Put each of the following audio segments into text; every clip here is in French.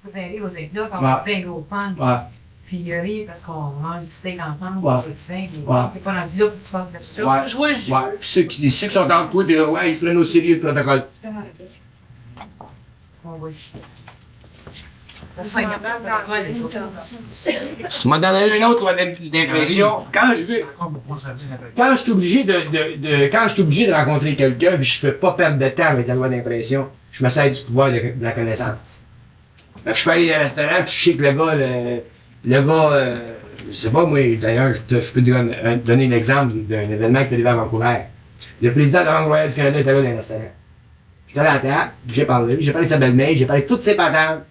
préféré aux éclats quand Ouais. on fait un gros pan. Ouais. Puis il rit parce qu'on mange du steak ensemble, Ouais. du steak. Ouais. T'es pas rendu là pour tu parles de ça. Ouais. Jouer le jeu. Ouais. Puis ceux qui sont entre toi, puis ouais, ils se prennent au sérieux le protocole. Ouais, oui. Ça serait capable de les autres. Je m'en donne une autre d'impression. Quand je suis obligé quand je suis obligé de rencontrer quelqu'un, puis je peux pas perdre de temps avec la loi d'impression, je me sers du pouvoir de la connaissance. Fait que je peux aller à un restaurant, puis je sais que le gars, je sais pas moi, d'ailleurs, je peux te donner un exemple d'un événement qui est arrivé à Vancouver. Le président de la Banque royale du Canada était là dans un restaurant. J'étais à la table, j'ai parlé de sa belle-mère, j'ai parlé de toutes ses patentes.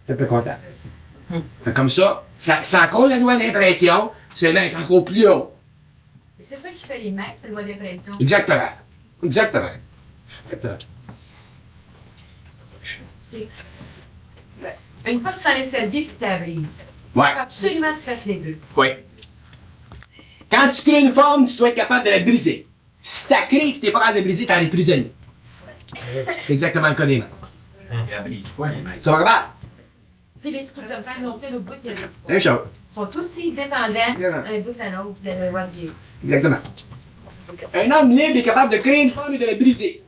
J'étais peu content. Fait comme ça, c'est encore la loi d'impression, seulement être encore plus haut. Et c'est ça qui fait les mecs, c'est le mot d'impression. Exactement. Exactement. Exactement. Une fois que tu s'en es servi, c'est ta brise. Ouais. Absolument, tu fais les deux. Oui. Quand tu crées une forme, tu dois être capable de la briser. Si t'as créé et que t'es pas capable de briser, t'en es prisonnier. C'est exactement le cas des mains. Tu vas capable? Puis les scouts comme ça, non plus, le bout, il y a des C'est la même chose. Ils sont aussi dépendants d'un bout à l'autre de la loi de Dieu. Exactement. Un homme libre est capable de créer une forme et de la briser.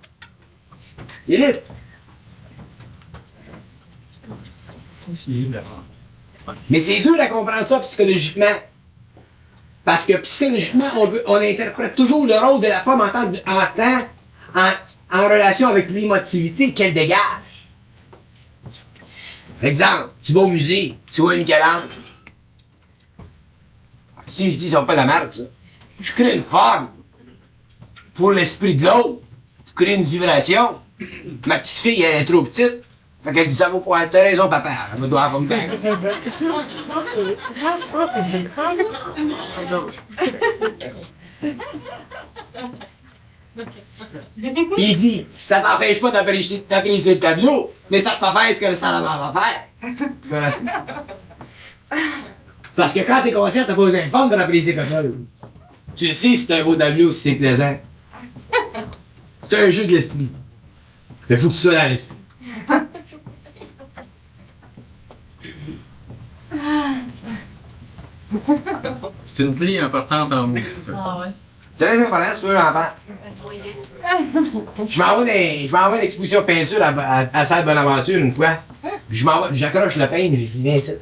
C'est libre. Mais c'est dur de comprendre ça psychologiquement. Parce que psychologiquement, on interprète toujours le rôle de la femme en relation avec l'émotivité qu'elle dégage. Exemple, tu vas au musée, tu vois une galante. Si je dis, ça va pas de la merde, ça. Je crée une forme pour l'esprit de l'autre, pour créer une vibration. Ma petite fille, elle est trop petite. Fait qu'elle dit, ça va pas, t'as raison, papa. Elle me doit pas me faire. Il dit, ça t'empêche pas d'apprécier le tableau, mais ça te fait faire ce que le salamander va faire. Parce que quand t'es conscient, t'as pas besoin de forme pour apprécier comme ça. Tu sais si c'est un beau tableau, si c'est plaisant. C'est un jeu de l'esprit. Il faut que tu sois dans l'esprit. C'est une clé importante en mots. Ah ouais. C'est très important, si tu veux l'enfant. Je m'envoie une exposition de peinture à la salle Bonaventure une fois. Puis j'accroche le peigne et j'ai dit, viens ici.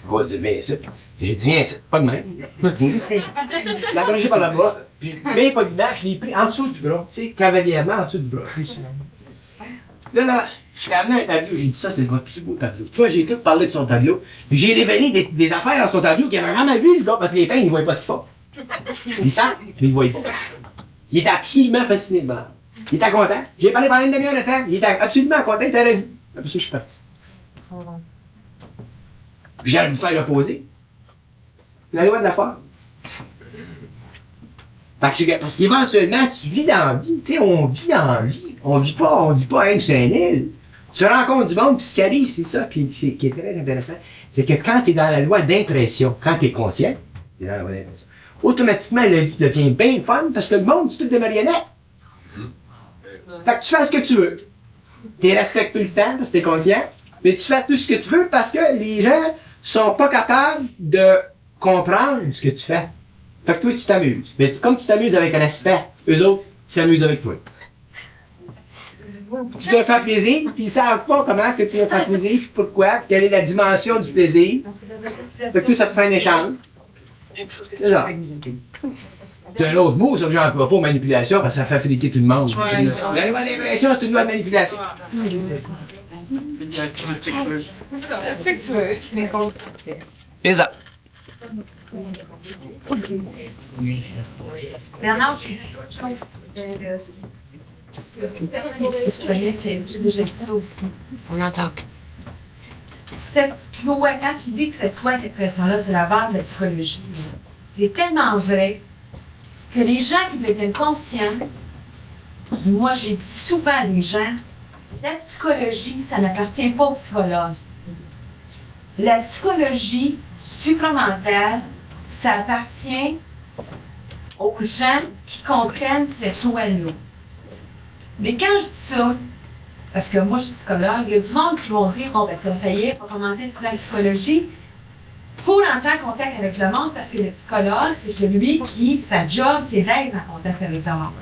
On va dire, viens ici. J'ai dit, viens ici. Pas de même. Je l'ai accroché par là-bas. Puis, bien poliment, je l'ai pris en dessous du bras. Tu sais, cavalièrement en dessous du bras. Là, je l'ai amené un tableau. J'ai dit, ça, c'est votre plus beau tableau. Tu vois, j'ai tout parlé de son tableau. Puis j'ai révélé des affaires dans son tableau qu'il avait vraiment vu, le gars, parce que les peignes, ils ne voyaient pas si fort. Il sent, mais il voyait pas. Il était absolument fasciné de moi. Il était content. J'ai parlé pendant une demi-heure de temps. Il était absolument content, il était vu. Après ça, je suis parti. Puis j'ai dû faire l'opposé. La loi de la forme. Parce qu'éventuellement, tu vis dans la vie. Tu sais, on vit dans la vie. On vit pas rien que sur une île. Tu rencontres du monde, puis ce qui arrive, c'est ça qui est très intéressant. C'est que quand tu es dans la loi d'impression, quand tu es conscient, tu es dans la loi d'impression, automatiquement, la vie devient bien fun parce que le monde, c'est tout des marionnettes. Fait que tu fais ce que tu veux. Tu respectes tout le temps parce que tu es conscient, mais tu fais tout ce que tu veux parce que les gens sont pas capables de comprendre ce que tu fais. Fait que toi, tu t'amuses. Mais comme tu t'amuses avec un aspect, eux autres, ils s'amusent avec toi. Tu leur fais plaisir, puis ils savent pas comment est-ce que tu leur fais plaisir, puis pourquoi, quelle est la dimension du plaisir. Fait que tout ça te fait un échange. C'est ça. C'est un autre mot, ça que j'emploie pas, manipulation, parce que ça fait fliquer tout le monde. La loi d'impression, c'est une loi de manipulation. Respectueux, mais bon. C'est ça. Bernard, j'ai déjà dit ça aussi. On entend. Cette loi, quand tu dis que cette loi d'impression-là, c'est la base de la psychologie, c'est tellement vrai que les gens qui deviennent conscients, moi j'ai dit souvent à des gens, la psychologie, ça n'appartient pas aux psychologues. La psychologie supramentale, ça appartient aux gens qui comprennent cette loi-là. Mais quand je dis ça, parce que moi, je suis psychologue, il y a du monde qui vont dire, bon, ben ça y est, on va commencer la psychologie pour entrer en contact avec le monde, parce que le psychologue, c'est celui qui, sa job, c'est d'être en contact avec le monde.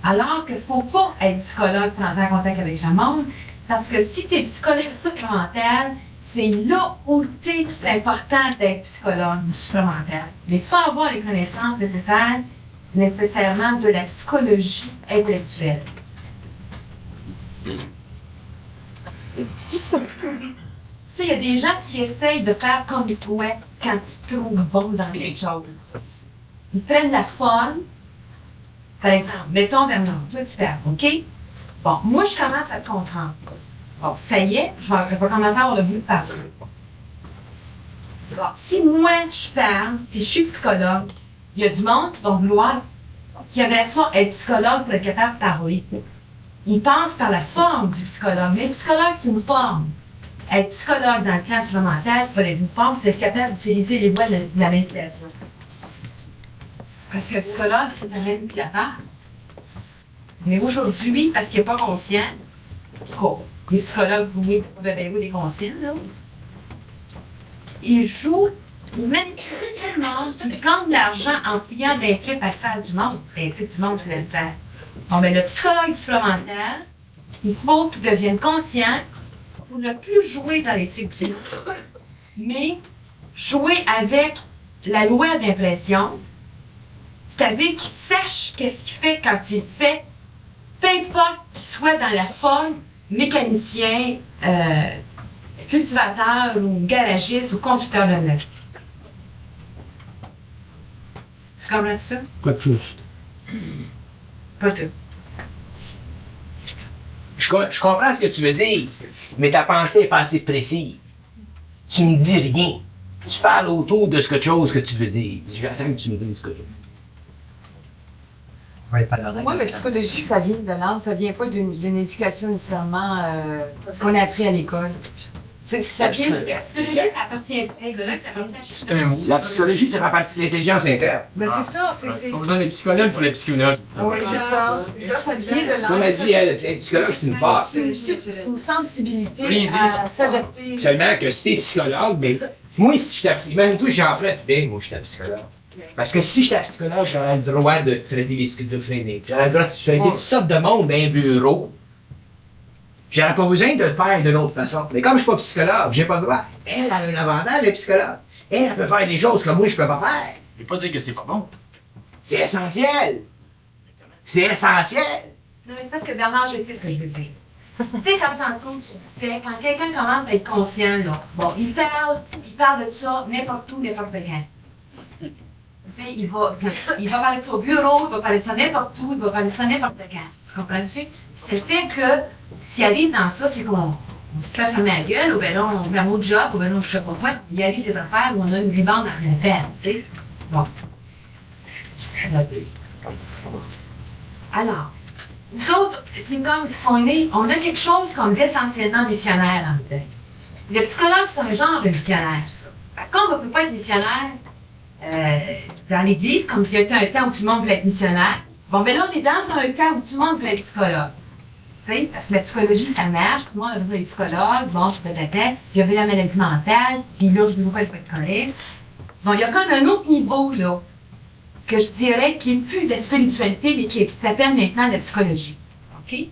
Alors qu'il ne faut pas être psychologue pour entrer en contact avec le monde, parce que si tu es psychologue supplémentaire, c'est là où c'est important d'être psychologue supplémentaire. Mais il faut avoir les connaissances nécessaires, nécessairement de la psychologie intellectuelle. Tu sais, il y a des gens qui essayent de faire comme toi quand ils se trouvent bons dans quelque chose. Ils prennent la forme. Par exemple, mettons Bernard, toi tu perds, OK? Bon, moi je commence à te comprendre. Bon, ça y est, je vais commencer à avoir le goût de parler. Bon, si moi je parle, puis je suis psychologue, il y a du monde, donc Loire, qui aimerait ça être psychologue pour être capable de parler. Il pense par la forme du psychologue. Mais le psychologue, c'est une forme. Être psychologue dans le plan supplémentaire, il faut être une forme, c'est être capable d'utiliser les voies de la manipulation. Parce que le psychologue, c'est un manipulateur. Mais aujourd'hui, parce qu'il n'est pas conscient, les psychologues, vous avez des conscients, là, ils jouent, ils manipulent tout le monde, ils gagnent de l'argent en fuyant des trucs à faire du monde. Des trucs du monde, c'est le faire. Bon, ben, le psychologue supplémentaire, il faut qu'il devienne conscient pour ne plus jouer dans les trucs du monde, mais jouer avec la loi d'impression, c'est-à-dire qu'il sache qu'est-ce qu'il fait quand il fait, peu importe qu'il soit dans la forme mécanicien, cultivateur ou garagiste ou constructeur de neuf. Tu comprends ça? Pas plus. Pas tout. Je comprends ce que tu veux dire, mais ta pensée n'est pas assez précise. Tu me dis rien. Tu parles autour de ce que chose que tu veux dire. J'attends que tu me dises ce que tu veux dire. Pour moi, la psychologie, ça vient de l'âme, ça vient pas d'une éducation nécessairement qu'on a appris à l'école. Ça vient de... La psychologie, ça appartient à psychologue, ça appartient à chaque C'est un mot. La psychologie, ça fait partie de l'intelligence interne. Ben c'est ça, c'est... On besoin des psychologues pour les psychologues. Oui, c'est ça. Ça vient de Comme l'âme. elle dit, être psychologue, c'est une base. C'est une sensibilité Oui, à s'adapter. Seulement que si t'es psychologue, mais moi, si j'étais psychologue, même toi, j'en ferais bien, moi, j'étais psychologue. Parce que si j'étais psychologue, j'aurais le droit de traiter les schizophréniques. J'aurais le droit de traiter toutes sortes de monde dans un bureau. J'aurais pas besoin de le faire d'une autre façon. Mais comme je suis pas psychologue, j'ai pas le droit. Elle a un avantage, elle est psychologue. Elle peut faire des choses que moi, je peux pas faire. Je vais pas dire que c'est pas bon. C'est essentiel. C'est essentiel. Non, mais c'est parce que Bernard, je sais ce que je veux dire. Tu sais, comme tantôt, tu disais, quand quelqu'un commence à être conscient, là, bon, il parle de ça n'importe où, n'importe quand. Tu sais, il va parler de ça au bureau, il va parler de ça n'importe où, il va parler de ça n'importe quand. Tu comprends-tu? Puis c'est le fait que, s'il arrive dans ça, c'est qu'on se fait fermer la gueule, ou ben là, on fait un autre job, ou ben là, je sais pas quoi. Il arrive des affaires où on a une ribande dans la peine, tu sais. Bon. Alors, nous autres, c'est comme, ils sont nés, on a quelque chose comme d'essentiellement missionnaire en tête. Le psychologue, c'est un genre de missionnaire, ça. Comme on ne peut pas être missionnaire dans l'Église, comme s'il y a été un temps où tout le monde voulait être missionnaire, bon, ben là, on est dans un cas où tout le monde voulait être psychologue. Tu sais, parce que la psychologie, ça marche, tout le monde a besoin d'être psychologue, bon, je peux t'attendre, il y avait la maladie mentale, puis là, je ne veux pas être correct. Bon, il y a quand même un autre niveau, là, que je dirais qui n'est plus de la spiritualité, mais qui s'appelle maintenant de la psychologie. OK? Puis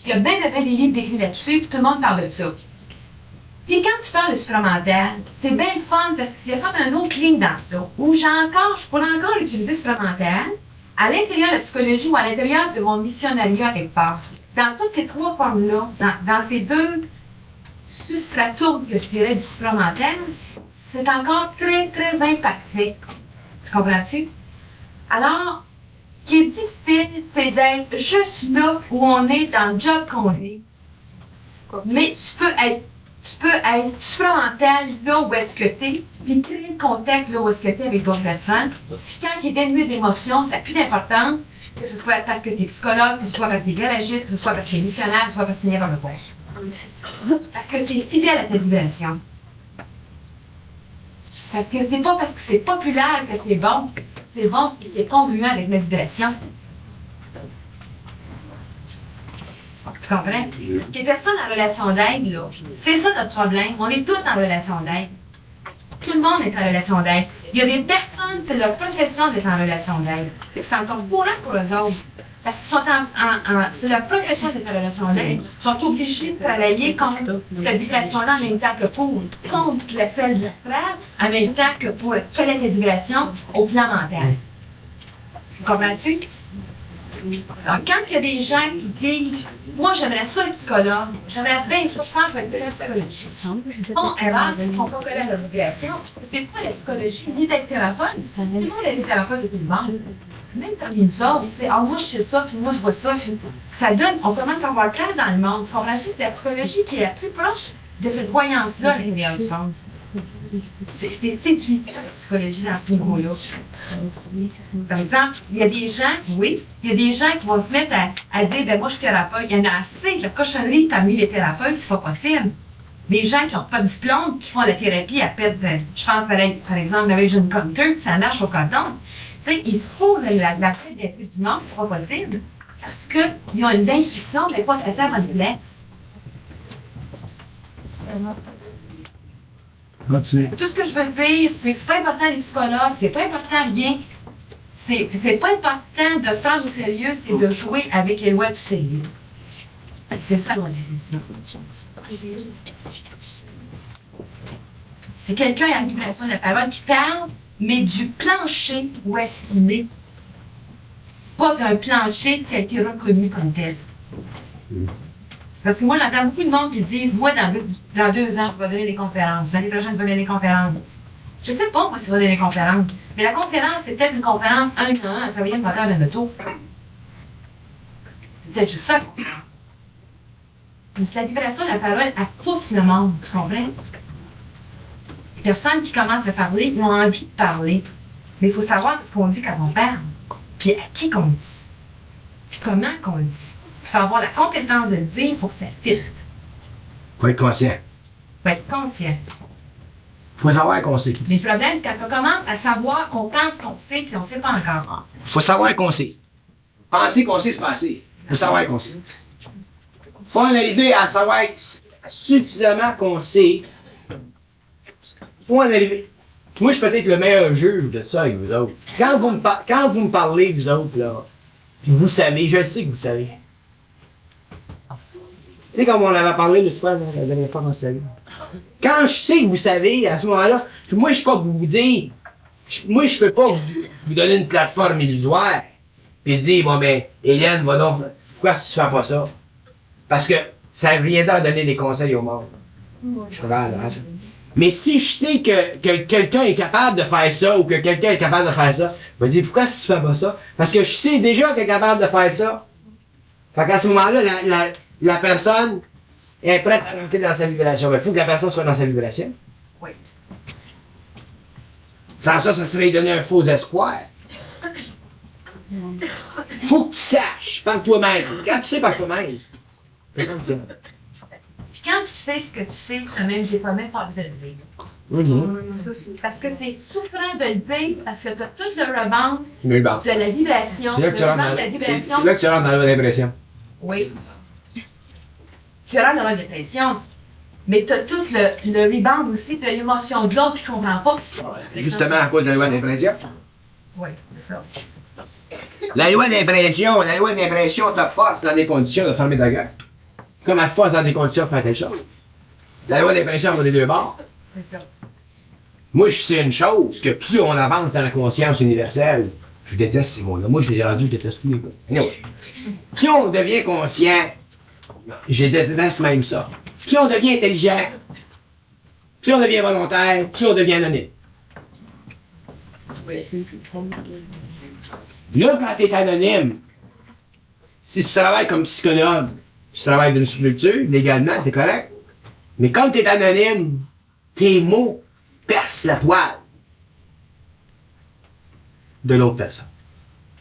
il y a bien des livres décrits là-dessus, puis tout le monde parle de ça. Puis quand tu parles de supplémentaire, c'est bien le fun parce qu'il y a comme une autre ligne dans ça, où je pourrais encore utiliser supplémentaire à l'intérieur de la psychologie ou à l'intérieur de mon missionnariat quelque part. Dans toutes ces trois formes-là, dans ces deux substratums que je dirais du supplémentaire, c'est encore très, très impacté. Tu comprends-tu? Alors, ce qui est difficile, c'est d'être juste là où on est dans le job qu'on est. Mais tu peux être supplémentaire là où est-ce que t'es, puis créer le contact là où est-ce que t'es avec d'autres personnes. Puis quand il est dénué d'émotions, ça n'a plus d'importance, que ce soit parce que t'es psychologue, que ce soit parce que t'es garagiste, que ce soit parce que t'es missionnaire, que ce soit parce que t'es n'importe quoi. Parce que t'es fidèle à ta vibration. Parce que c'est pas parce que c'est populaire que c'est bon parce que c'est congruent avec notre vibration. Tu Tu comprends? Les personnes en relation d'aide, là, c'est ça notre problème. On est tous en relation d'aide. Tout le monde est en relation d'aide. Il y a des personnes, c'est leur profession d'être en relation d'aide. C'est encore pour eux autres. Parce qu'ils sont c'est leur profession d'être en relation d'aide. Ils sont obligés de travailler contre cette vibration-là en même temps que contre la selle de l'astral, en même temps que pour connaître les vibrations au plan mental. Tu comprends-tu? Alors, quand il y a des gens qui disent « Moi, j'aimerais ça être psychologue, j'aimerais bien ça, je pense que je vais être psychologie. » Bon, erreur, ils ne sont pas collés à la population, parce que c'est pas la psychologie, ni d'être thérapeute. Tout le monde est thérapeute depuis le monde. Même quand il sort, il dit « Ah, moi, je sais ça, puis moi, je vois ça. » Ça donne, on commence à avoir clair dans le monde. Tu comprends? C'est la psychologie qui est la plus proche de cette voyance-là à l'intérieur du monde. C'est séduisant, la psychologie, dans ce niveau-là. Par exemple, il y a des gens, oui, il y a des gens qui vont se mettre à dire, ben moi, je suis thérapeute. Il y en a assez de la cochonnerie parmi les thérapeutes, c'est pas possible. Des gens qui n'ont pas de diplôme, qui font la thérapie à perte de, je pense, par exemple, avec John Compter, ça marche au coton. Tu sais, ils se font la tête des trucs du monde, c'est pas possible. Parce qu'ils ont une intuition, mais pas assez à bonne place. Tout ce que je veux dire, c'est pas important des psychologues, c'est pas important rien. C'est pas important de se faire au sérieux, c'est de jouer avec les lois du sérieux. C'est ça mon définition. C'est quelqu'un à vibration de la parole qui parle, mais du plancher où est-ce qu'il est. Pas d'un plancher qui a été reconnu comme tel. Parce que moi, j'entends beaucoup de monde qui disent, moi, dans 2 ans, je vais donner des conférences. L'année prochaine, je vais donner des conférences. Je sais pas, moi, si je vais donner des conférences. Mais la conférence, c'est peut-être une conférence 1 à 1 à travailler le moteur d'un auto. C'est peut-être juste ça. C'est la vibration de la parole à tout le monde, tu comprends? Les personnes qui commencent à parler ont envie de parler. Mais il faut savoir ce qu'on dit quand on parle. Puis à qui qu'on dit. Puis comment qu'on le dit. Il faut avoir la compétence de le dire, il faut que ça fitte. Faut être conscient. Il faut être conscient. Faut savoir qu'on sait. Mais le problème, c'est quand on commence à savoir qu'on pense qu'on sait, puis on ne sait pas encore. Faut savoir qu'on sait. Penser qu'on sait, c'est passer. Faut savoir qu'on sait. Faut en arriver à savoir suffisamment qu'on sait. Faut en arriver. Moi, je suis peut-être le meilleur juge de ça avec vous autres. Quand vous me parlez, vous autres, là, puis vous savez, je le sais que vous savez. Tu sais, comme on avait parlé le soir, la dernière fois qu'on s'est vu. Quand je sais que vous savez, à ce moment-là, moi, je ne peux pas vous dire. Moi, je ne peux pas vous donner une plateforme illusoire. Puis dire, bon, ben, Hélène, va donc, pourquoi tu fais pas ça? Parce que ça viendra donner des conseils au monde. Je suis là, hein? Mais si je sais que quelqu'un est capable de faire ça, ou que quelqu'un est capable de faire ça, je vais dire, pourquoi tu fais pas ça? Parce que je sais déjà qu'il est capable de faire ça. Fait qu'à ce moment-là, la personne est prête à rentrer dans sa vibration. Il faut que la personne soit dans sa vibration. Oui. Sans ça, ça serait donner un faux espoir. Faut que tu saches par toi-même. Quand tu sais par toi-même. Puis quand tu sais ce que tu sais, t'es pas même pas envie de le dire. Ça, parce que c'est souffrant de le dire, parce que tu as tout le rebond de la vibration. C'est là que tu rentres dans, c'est là que tu rentres dans l'impression. Oui. Tu rentres dans la dépression. Mais tu as tout le rebound aussi de l'émotion de l'autre qui ne comprend pas. Justement à cause de la loi d'impression. Oui, c'est ça. La loi d'impression te force dans des conditions de fermer ta gueule. Comme elle te force dans des conditions de faire quelque chose. La loi d'impression va des deux bords. C'est ça. Moi, je sais une chose, que plus on avance dans la conscience universelle, je déteste ces mots-là. Moi, je l'ai rendu, je déteste tous les gars. Anyway. Plus on devient conscient, je déteste même ça. Plus on devient intelligent, plus on devient volontaire, plus on devient anonyme. Là, quand t'es anonyme, si tu travailles comme psychologue, tu travailles d'une structure, légalement, t'es correct. Mais comme t'es anonyme, tes mots percent la toile de l'autre personne.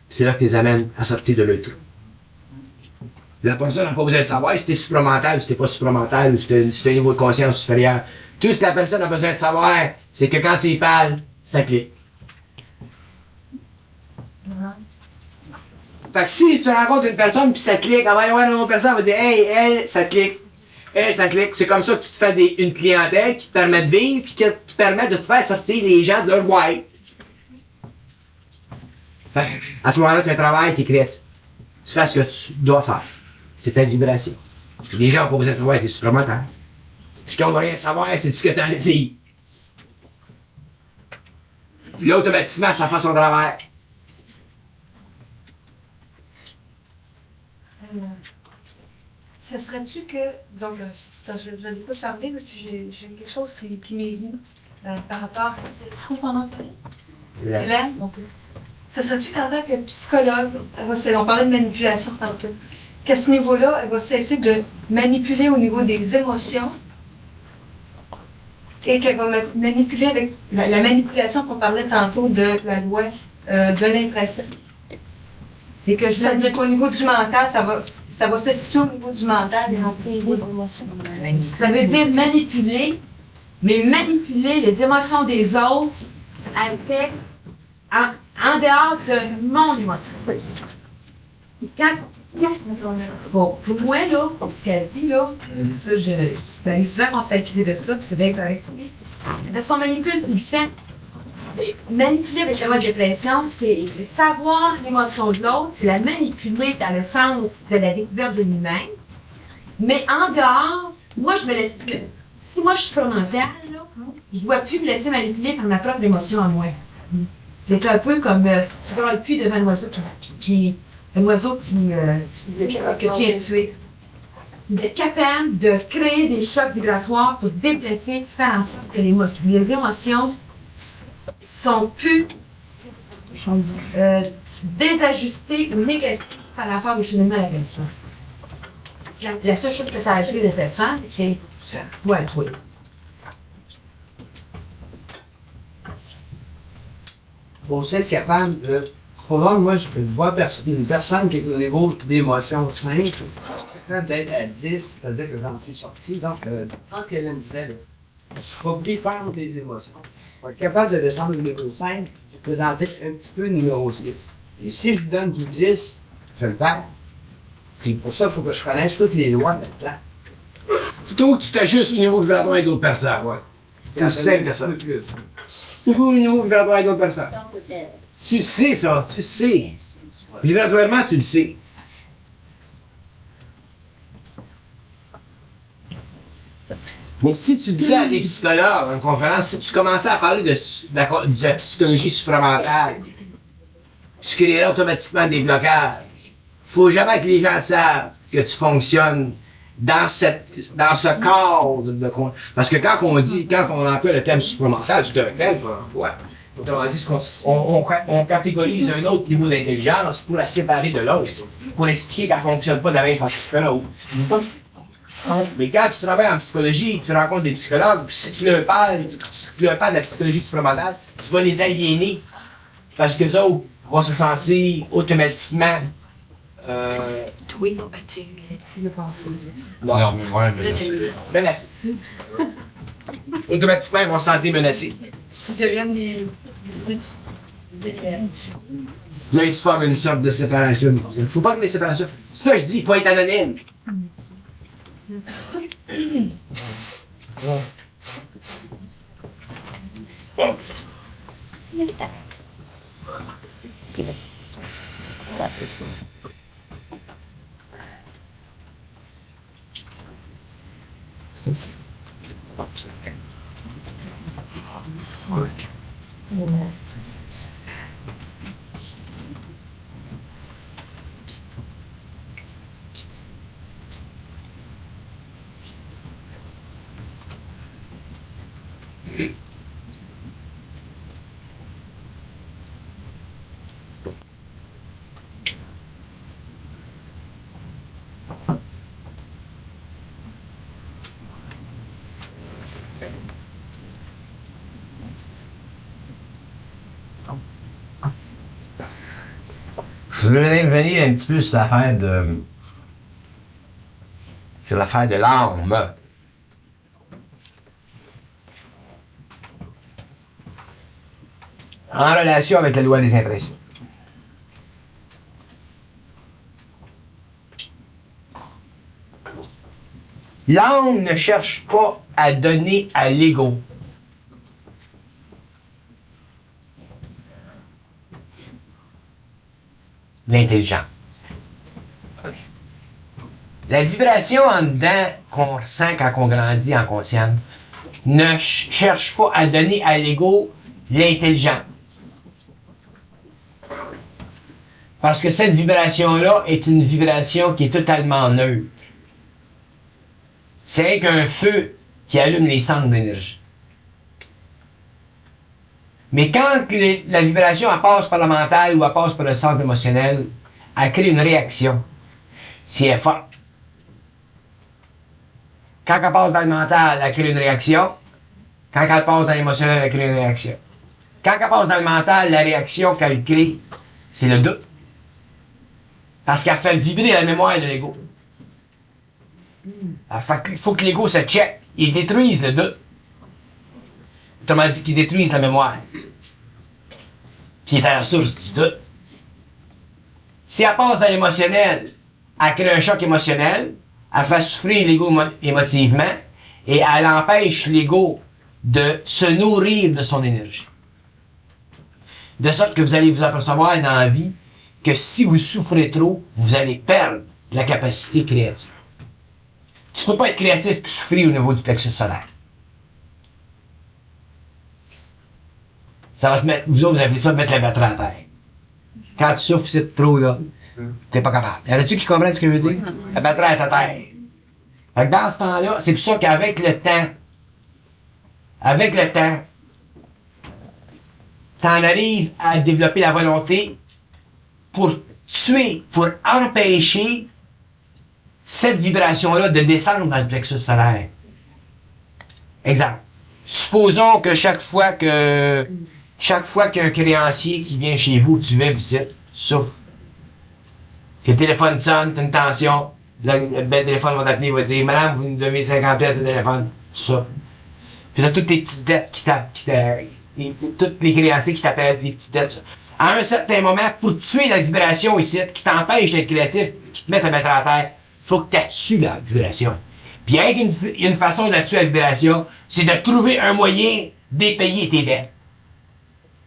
C'est là que tu les amènes à sortir de l'autre. La personne n'a pas besoin de savoir si t'es supramental, si t'es pas supramental, ou si t'as un niveau de conscience supérieur. Tout ce que la personne a besoin de savoir, c'est que quand tu y parles, ça clique. Fait que si tu rencontres une personne puis ça clique, avant de voir une autre personne, elle va dire hey, elle, ça clique. Elle, ça clique. C'est comme ça que tu te fais une clientèle qui te permet de vivre puis qui te permet de te faire sortir les gens de leur why. Fait que, à ce moment-là, tu as un travail, tu crées. Tu fais ce que tu dois faire. C'est ta vibration. Les gens ont pas besoin de savoir, t'es supplémentaire. Ce qu'on veut rien savoir, c'est ce que t'en dis. Puis là, automatiquement, ça fait son travail. Ce serait-tu que, donc, je n'ai pas parlé, mais puis j'ai quelque chose qui m'est venu par rapport à c'est trop pendant Hélène, ce serait-tu qu'en tant que psychologue, on parlait de manipulation tantôt, qu'à ce niveau-là, elle va cesser de manipuler au niveau des émotions et qu'elle va manipuler avec la manipulation qu'on parlait tantôt de la loi de l'impression. C'est que Ça veut dire qu'au niveau du mental, ça va se situer au niveau du mental et rentrer au niveau de l'émotion. Ça veut dire manipuler, mais manipuler les émotions des autres avec, en dehors de mon émotion. Pour moi, là, ce qu'elle dit, là, c'est ça, souvent qu'on se fait accuser de ça, puis c'est bien correct. Parce qu'on manipule, manipuler avec la loi de dépression, c'est savoir l'émotion de l'autre, c'est la manipuler dans le sens de la découverte de lui-même. Mais en dehors, moi, je me laisse. Si moi je suis mentale, là, je ne dois plus me laisser manipuler par ma propre émotion en moi. C'est un peu comme tu ne plus devant un oiseau que tu as tué. C'est d'être capable de créer des chocs vibratoires pour déplacer, faire en sorte que les émotions sont plus désajustées ou négatives par rapport au cheminement de la personne. La seule chose que ça a fait de personne, c'est ouais, oui. Pour être capable de. Pour moi, je vois une personne qui est au niveau d'émotion 5, capable d'être à 10, c'est-à-dire que j'en suis sorti. Donc, je pense qu'Hélène disait, là, je ne peux plus faire des émotions. Pour être capable de descendre au niveau 5, je présentais un petit peu le numéro 6. Et si je lui donne du 10, je le perds. Et pour ça, il faut que je connaisse toutes les lois maintenant. Plutôt que tu t'ajustes au niveau vibratoire avec d'autres personnes. Ouais. C'est aussi simple que ça. Toujours au niveau vibratoire avec d'autres personnes. Tu sais ça, tu sais. Vibratoirement, tu le sais. Mais si tu disais à des psychologues en conférence, si tu commençais à parler de la psychologie supramentale, tu créerais automatiquement des blocages. Faut jamais que les gens savent que tu fonctionnes dans ce cadre de. Parce que quand on emploie le thème supramental, c'est un thème qu'on emploie. Autrement dit, on catégorise un autre niveau d'intelligence pour la séparer de l'autre, pour expliquer qu'elle ne fonctionne pas de la même façon que l'autre. Mais quand tu travailles en psychologie, tu rencontres des psychologues, puis si tu leur parles de la psychologie supplémentaire, tu vas les aliéner. Parce que ça vont se sentir automatiquement. Oui, tu le penses. Non, mais ouais, mais Menacés. Automatiquement, ils vont se sentir menacés. Ils deviennent des Là, ils se forment une sorte de séparation. Il ne faut pas que les séparations. C'est ce que je dis, il faut être anonyme. Je voulais revenir un petit peu sur l'affaire de l'âme. En relation avec la loi des impressions. L'âme ne cherche pas à donner à l'ego. L'intelligence. La vibration en dedans qu'on ressent quand on grandit en conscience ne cherche pas à donner à l'ego l'intelligence. Parce que cette vibration-là est une vibration qui est totalement neutre. C'est qu'un feu qui allume les centres d'énergie. Mais quand la vibration elle passe par le mental ou elle passe par le centre émotionnel, elle crée une réaction. Si elle est forte. Quand elle passe dans le mental, elle crée une réaction. Quand elle passe dans l'émotionnel, elle crée une réaction. Quand elle passe dans le mental, la réaction qu'elle crée, c'est le doute. Parce qu'elle fait vibrer la mémoire de l'ego. Il faut que l'ego se check. Il détruise le doute. Autrement dit, qu'il détruise la mémoire. Qui est à la source du doute. Si elle passe dans l'émotionnel, elle crée un choc émotionnel, elle fait souffrir l'ego émotivement, et elle empêche l'ego de se nourrir de son énergie. De sorte que vous allez vous apercevoir dans la vie que si vous souffrez trop, vous allez perdre la capacité créative. Tu ne peux pas être créatif et souffrir au niveau du plexus solaire. Ça va te mettre, vous autres, vous appelez ça mettre la batterie à terre. Quand tu souffres, c'est trop, là, t'es pas capable. Y en a-tu qui comprennent ce que je veux dire? La batterie est à terre. Fait que dans ce temps-là, c'est pour ça qu'avec le temps, t'en arrives à développer la volonté pour tuer, pour empêcher cette vibration-là de descendre dans le plexus solaire. Exemple. Supposons que chaque fois qu'il y a un créancier qui vient chez vous, tu vas visiter, tu souffres. Que le téléphone sonne, t'as une tension, le bel téléphone va t'appeler, il va te dire, madame, vous nous devez 50 pièces de téléphone, tu souffres. Puis t'as toutes tes petites dettes toutes les créanciers qui t'appellent, les petites dettes. À un certain moment, pour tuer la vibration ici, qui t'empêche d'être créatif, qui te met à mettre à terre, faut que tu tues la vibration. Puis avec une façon de la tuer la vibration, c'est de trouver un moyen d'épayer tes dettes.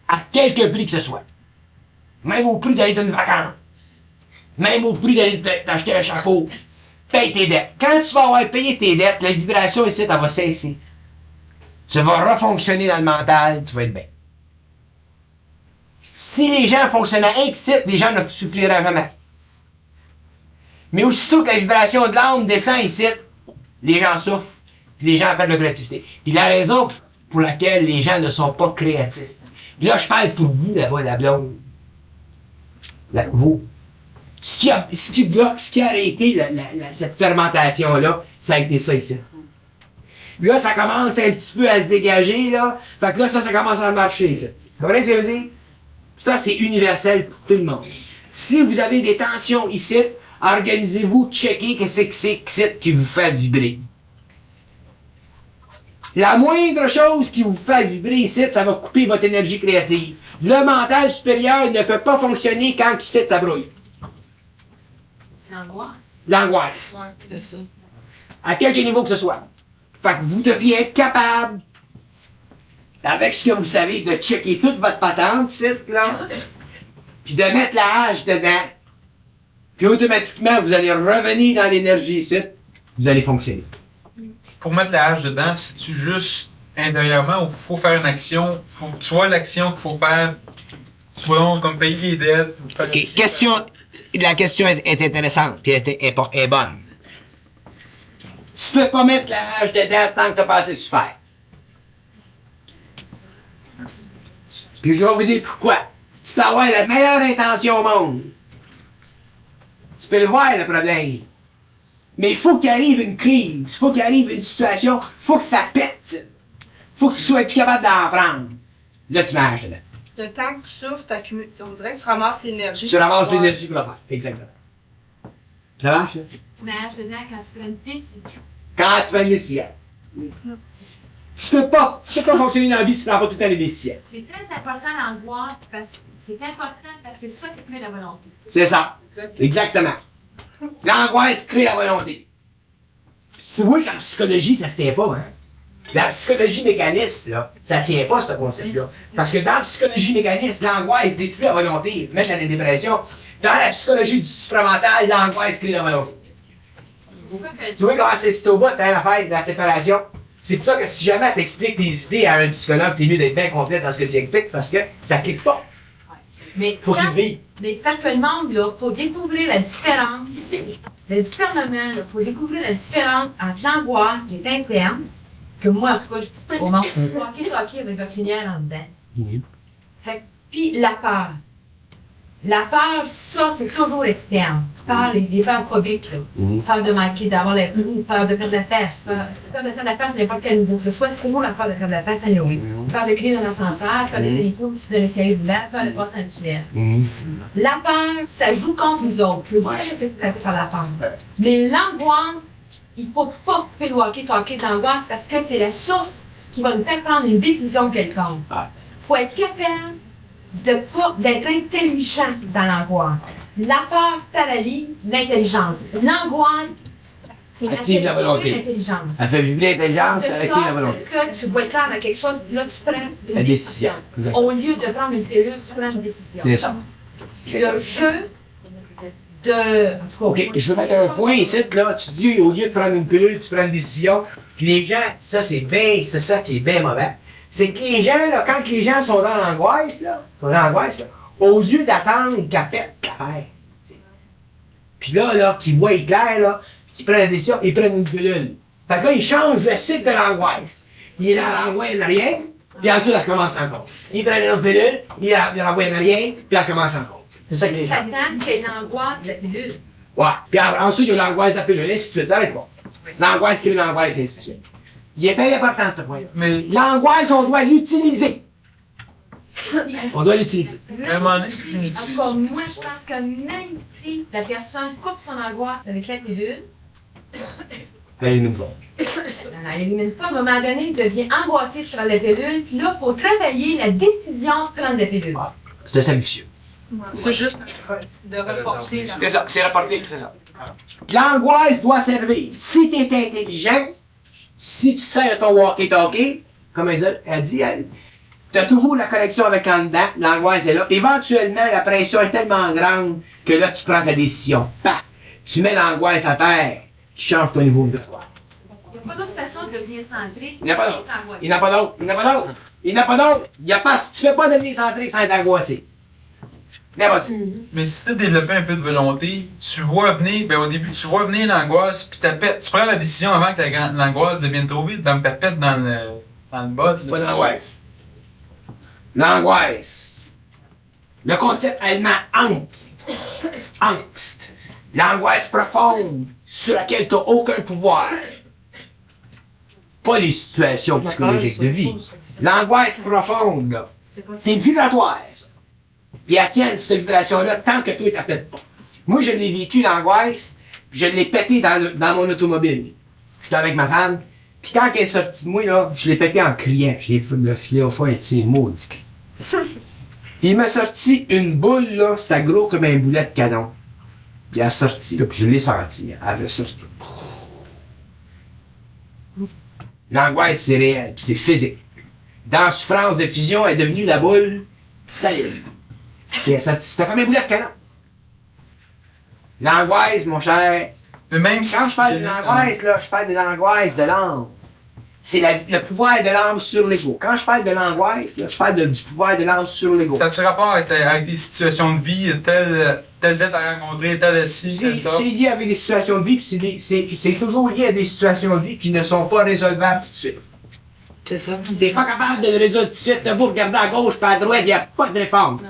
À quelque prix que ce soit. Même au prix d'aller d'une vacance. Même au prix d'aller t'acheter un chapeau. Paye tes dettes. Quand tu vas avoir payé tes dettes, la vibration ici, elle va cesser. Tu vas refonctionner dans le mental, tu vas être bien. Si les gens fonctionnaient ainsi, les gens ne souffriraient jamais. Mais aussitôt que la vibration de l'âme descend ici, les gens souffrent, puis les gens perdent leur créativité. Puis la raison pour laquelle les gens ne sont pas créatifs. Puis là, je parle pour vous, là-bas, la blonde. Vous. Ce qui bloque, ce qui a arrêté cette fermentation-là, ça a été ça ici. Puis là, ça commence un petit peu à se dégager, là. Fait que là, ça commence à marcher, ça. Vous comprenez ce que je veux dire? Ça, c'est universel pour tout le monde. Si vous avez des tensions ici, organisez-vous, checkez que c'est qui vous fait vibrer. La moindre chose qui vous fait vibrer ici, ça va couper votre énergie créative. Le mental supérieur ne peut pas fonctionner quand ici, ça brouille. C'est l'angoisse. L'angoisse. Ouais, c'est ça. À quelque niveau que ce soit. Fait que vous devriez être capable, avec ce que vous savez, de checker toute votre patente, ici, là, puis de mettre la hache dedans. Puis automatiquement, vous allez revenir dans l'énergie ici, vous allez fonctionner. Pour mettre la hache dedans, c'est-tu juste intérieurement ou faut faire une action? Faut que tu vois l'action qu'il faut faire. Tu vois, comme payer les dettes. OK, la question est intéressante, puis est bonne. Tu peux pas mettre la hache dedans tant que t'as pas assez souffert. Puis je vais vous dire pourquoi. Tu peux avoir la meilleure intention au monde. Tu peux le voir, le problème. Mais il faut qu'il arrive une crise, il faut qu'il arrive une situation, il faut que ça pète. Il faut que tu sois plus capable d'en prendre. Là, tu marches dedans. Le temps que tu souffres, on dirait que tu ramasses l'énergie. Tu ramasses l'énergie pour le faire. Exactement. Ça marche, là? Tu marches dedans quand tu prends une décision. Quand tu fais une décision. Tu peux pas fonctionner dans la vie si tu prends pas tout le temps les décisions. C'est très important l'angoisse parce que c'est important parce que c'est ça qui crée la volonté. C'est ça. Exactement. L'angoisse crée la volonté. Tu vois qu'en psychologie, ça se tient pas, hein? La psychologie mécaniste, là, ça tient pas, ce concept-là. Parce que dans la psychologie mécaniste, l'angoisse détruit la volonté, mène à la dépression. Dans la psychologie du supramental, l'angoisse crée la volonté. Tu vois comment c'est au bout, hein, l'affaire de la séparation? C'est pour ça que si jamais tu expliques tes idées à un psychologue, t'es mieux d'être bien complète dans ce que tu expliques, parce que ça clique pas. Mais Faut qu'il vive. Mais c'est parce que le monde, là, faut découvrir la différence, le discernement, il faut découvrir la différence entre l'angoisse qui est interne, que moi, en tout cas, je dis au monde, ok, avec votre lumière en dedans. Fait que, puis la peur. La peur, ça, c'est toujours externe. Tu parles des peurs phobiques, là. Peur de manquer, d'avoir la peur de perdre la face. Peur de perdre la face à n'importe quel niveau que ce soit, c'est toujours la peur de perdre la face à Noé. Peur de crier dans l'ascenseur, peur de tenir de l'escalier de l'air, peur de passer un tunnel. La peur, ça joue contre nous autres. Le vrai, c'est par la peur. Mais l'angoisse, il faut pas couper le walkie-talkie d'angoisse parce que c'est la source qui va nous faire prendre une décision quelconque. Faut être capable d'être intelligent dans l'angoisse. La peur paralyse l'intelligence. L'angoisse, c'est active la volonté. l'intelligence. Elle fait vibrer l'intelligence, De elle active la sorte volonté. que tu vois clair dans quelque chose, là, tu prends une La décision. décision. Au lieu de prendre une pilule, tu prends une décision. C'est ça. Le jeu de... En tout cas, OK, je veux mettre un point ici, là. Tu dis, au lieu de prendre une pilule, tu prends une décision. Puis les gens, ça, c'est ça qui est bien mauvais. C'est que les gens, là, quand les gens sont dans l'angoisse, là, au lieu d'attendre qu'elle pète, qu'elle perd. Puis là, qu'ils voient clair, là, qu'ils prennent la décision, ils prennent une pilule. Fait que là, ils changent le site de l'angoisse. Il est là, l'angoisse en arrière, puis ensuite, elle recommence encore. Ils prennent une autre pilule, il l'envoie en arrière, puis elle recommence encore. C'est ça que les gens. T'attends qu'il y ait l'angoisse de la pilule. Ouais. Puis ensuite, il y a l'angoisse de la pilule, ainsi de suite. Ça arrête pas. L'angoisse crée l'angoisse, ainsi de suite. Il est bien important, ce point-là. Mais L'angoisse, on doit l'utiliser. On doit l'utiliser. à un moment donné, c'est En inutile. tout cas, moi, je pense que même si la personne coupe son angoisse avec la pilule, Elle nous va. elle n'élimine pas. À un moment donné, il devient angoissé de prendre la pilule. Puis là, il faut travailler la décision de prendre la pilule. C'est un sacrifice. C'est juste de reporter la... C'est ça, c'est rapporté, c'est ça. L'angoisse doit servir. Si tu es intelligent, si tu sers ton walkie-talkie, comme elle dit, tu as toujours la connexion avec en dedans, l'angoisse est là. Éventuellement, la pression est tellement grande que là, tu prends ta décision. Paf! Tu mets l'angoisse à terre, tu changes ton niveau de toi. Il n'y a pas d'autre façon de devenir centré. Il n'y en a pas d'autre. Il n'y en a pas d'autre. Il n'y en a pas d'autre. Il n'y en a pas d'autre. Il y a pas, tu ne fais pas devenir centré sans être angoissé. C'est impossible. Mais si tu as développé un peu de volonté, tu vois venir, ben au début, tu vois venir l'angoisse, puis tu prends la décision avant que l'angoisse devienne trop vite, dans le pète dans le bas. Pas d'angoisse. L'angoisse. Le concept allemand angst. Angst. L'angoisse profonde sur laquelle tu n'as aucun pouvoir. Pas les situations psychologiques de vie. L'angoisse profonde, là. C'est vibratoire, ça. Puis elle tient cette vibration-là tant que toi, tu pètes pas. Moi, je l'ai vécu, l'angoisse, puis je l'ai pété dans mon automobile. J'étais avec ma femme, puis quand elle est sortie de moi, là, je l'ai pété en criant. Je l'ai au fond un petit mot. Il m'a sorti une boule, là, c'était gros comme un boulet de canon. Puis elle a sorti, là, puis je l'ai senti. Elle a sorti. L'angoisse, c'est réel, puis c'est physique. Dans la souffrance de fusion, elle est devenue la boule solide. Puis elle a sorti. C'était comme un boulet de canon. L'angoisse, mon cher. Mais même si Quand je parle de l'angoisse, là, je parle de l'angoisse de l'âme. C'est le pouvoir de l'âme sur l'ego. Quand je parle de l'angoisse, là, je parle du pouvoir de l'âme sur l'ego. ça a-tu rapport avec des situations de vie, telle date à rencontrer, telle ci, telle ça? C'est lié avec des situations de vie, puis c'est toujours lié à des situations de vie qui ne sont pas résolvables tout de suite. C'est ça. Si t'es pas capable de le résoudre tout de suite, t'as beau regarder à gauche pas à droite, il n'y a pas de réponse.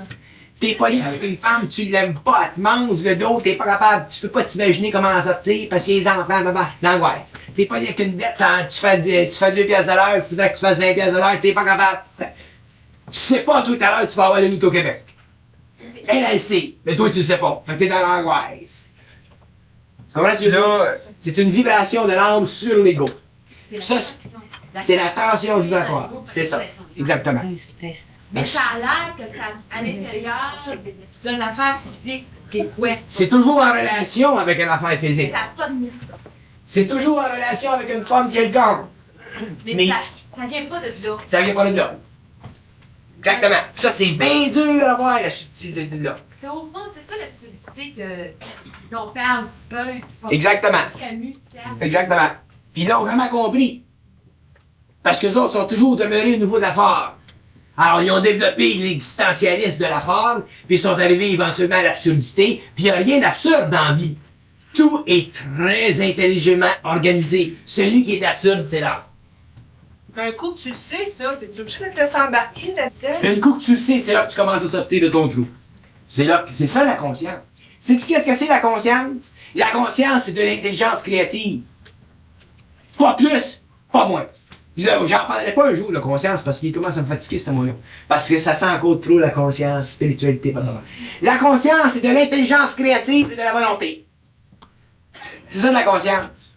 T'es pas lié avec une femme, tu l'aimes pas, elle te mange le dos, t'es pas capable, tu peux pas t'imaginer comment en sortir parce qu'il y a les enfants, l'angoisse. T'es pas lié avec une dette, tu fais 2 piastres de l'heure, il faudrait que tu fasses 20 piastres de l'heure, t'es pas capable. Tu sais pas tout à l'heure tu vas avoir le lutte au Québec. Elle sait, mais toi tu le sais pas. Fait que t'es dans l'angoisse. Comprends-tu? Là, C'est une vibration de l'âme sur l'ego. C'est Ça, c'est la tension vibratoire. C'est ça. Exactement. Mais ça a l'air que c'est à l'intérieur d'une affaire physique qui est quoi? C'est toujours en relation avec une affaire physique. Ça n'a pas de... c'est toujours en relation avec une forme quelconque. Mais ça vient pas de là. Ça vient pas de là. Exactement. Ça, c'est bien dur à voir, la subtilité de là. C'est au fond, c'est ça l'absurdité dont parle Exactement. Camus, Serre. Exactement. Puis ils l'ont vraiment compris. Parce que les autres sont toujours demeurés au niveau de la forme. Alors, ils ont développé l'existentialisme de la forme, puis ils sont arrivés éventuellement à l'absurdité, puis il n'y a rien d'absurde dans la vie. Tout est très intelligemment organisé. Celui qui est absurde, c'est l'art. Un coup que tu le sais, ça, t'es obligé de te laisser embarquer là-dedans. Un coup que tu le sais, c'est là que tu commences à sortir de ton trou. C'est ça la conscience. Sais-tu qu'est-ce que c'est la conscience? La conscience, c'est de l'intelligence créative. Pas plus, pas moins. Là, j'en parlerai pas un jour, la conscience, parce qu'il commence à me fatiguer, ce mot-là. Parce que ça sent encore trop la conscience, spiritualité, pardon. La conscience, c'est de l'intelligence créative et de la volonté. C'est ça, la conscience.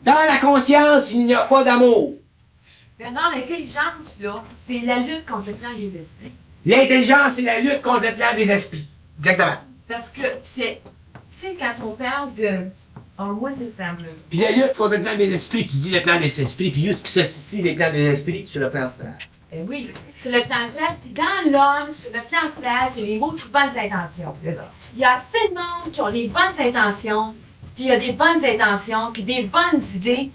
Dans la conscience, il n'y a pas d'amour. Bernard, l'intelligence, là, c'est la lutte contre le plan des esprits. L'intelligence, c'est la lutte contre le plan des esprits. Exactement. Parce que c'est. Tu sais, quand on parle de. Oh, moi, c'est simple. Puis la lutte contre le plan des esprits, tu dis le plan des esprits, puis juste qui se situe les plans des esprits sur le plan astral. Eh oui, sur le plan astral, puis dans l'homme, sur le plan astral, c'est les mots de bonnes intentions. Il y a assez de monde qui ont les bonnes intentions, puis il y a des bonnes intentions, puis des bonnes idées.